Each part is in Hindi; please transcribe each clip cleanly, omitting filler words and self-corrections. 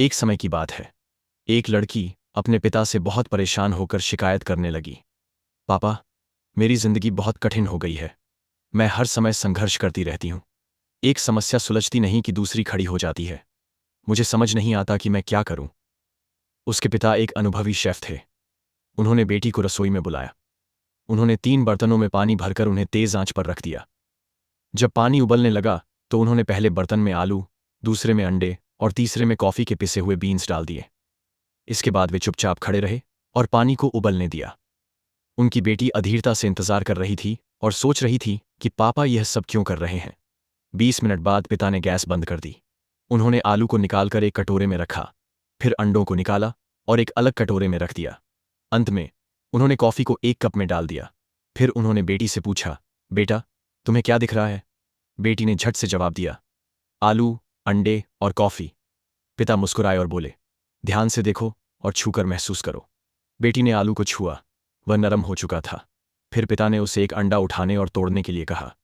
एक समय की बात है। एक लड़की अपने पिता से बहुत परेशान होकर शिकायत करने लगी। पापा, मेरी जिंदगी बहुत कठिन हो गई है। मैं हर समय संघर्ष करती रहती हूँ। एक समस्या सुलझती नहीं कि दूसरी खड़ी हो जाती है। मुझे समझ नहीं आता कि मैं क्या करूं। उसके पिता एक अनुभवी शेफ थे। उन्होंने बेटी को रसोई में बुलाया। उन्होंने 3 बर्तनों में पानी भरकर उन्हें तेज आंच पर रख दिया। जब पानी उबलने लगा तो उन्होंने पहले बर्तन में आलू, दूसरे में अंडे और तीसरे में कॉफी के पिसे हुए बीन्स डाल दिए। इसके बाद वे चुपचाप खड़े रहे और पानी को उबलने दिया। उनकी बेटी अधीरता से इंतजार कर रही थी और सोच रही थी कि पापा यह सब क्यों कर रहे हैं। 20 मिनट बाद पिता ने गैस बंद कर दी। उन्होंने आलू को निकालकर एक कटोरे में रखा, फिर अंडों को निकाला और एक अलग कटोरे में रख दिया। अंत में उन्होंने कॉफी को एक कप में डाल दिया। फिर उन्होंने बेटी से पूछा, बेटा, तुम्हें क्या दिख रहा है? बेटी ने झट से जवाब दिया, आलू, अंडे और कॉफी। पिता मुस्कुराए और बोले, ध्यान से देखो और छूकर महसूस करो। बेटी ने आलू को छुआ। वह नरम हो चुका था। फिर पिता ने उसे एक अंडा उठाने और तोड़ने के लिए कहा।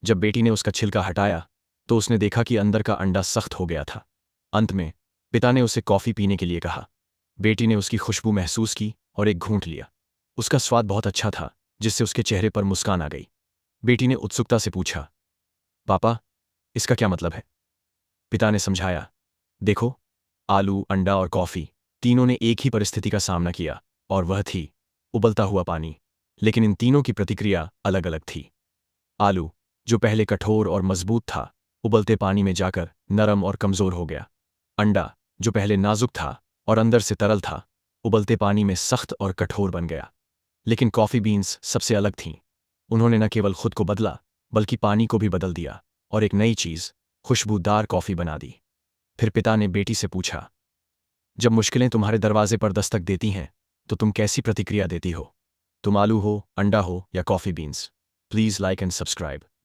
जब बेटी ने उसका छिलका हटाया तो उसने देखा कि अंदर का अंडा सख्त हो गया था। अंत में पिता ने उसे कॉफी पीने के लिए कहा। बेटी ने उसकी खुशबू महसूस की और एक घूंट लिया। उसका स्वाद बहुत अच्छा था, जिससे उसके चेहरे पर मुस्कान आ गई। बेटी ने उत्सुकता से पूछा, पापा, इसका क्या मतलब है? पिता ने समझाया, देखो, आलू, अंडा और कॉफी तीनों ने एक ही परिस्थिति का सामना किया, और वह थी उबलता हुआ पानी। लेकिन इन तीनों की प्रतिक्रिया अलग अलग थी। आलू, जो पहले कठोर और मजबूत था, उबलते पानी में जाकर नरम और कमजोर हो गया। अंडा, जो पहले नाजुक था और अंदर से तरल था, उबलते पानी में सख्त और कठोर बन गया। लेकिन कॉफी बीन्स सबसे अलग थीं। उन्होंने न केवल खुद को बदला, बल्कि पानी को भी बदल दिया और एक नई चीज, खुशबूदार कॉफी बना दी। फिर पिता ने बेटी से पूछा, जब मुश्किलें तुम्हारे दरवाजे पर दस्तक देती हैं तो तुम कैसी प्रतिक्रिया देती हो? तुम आलू हो, अंडा हो या coffee beans? Please like and subscribe.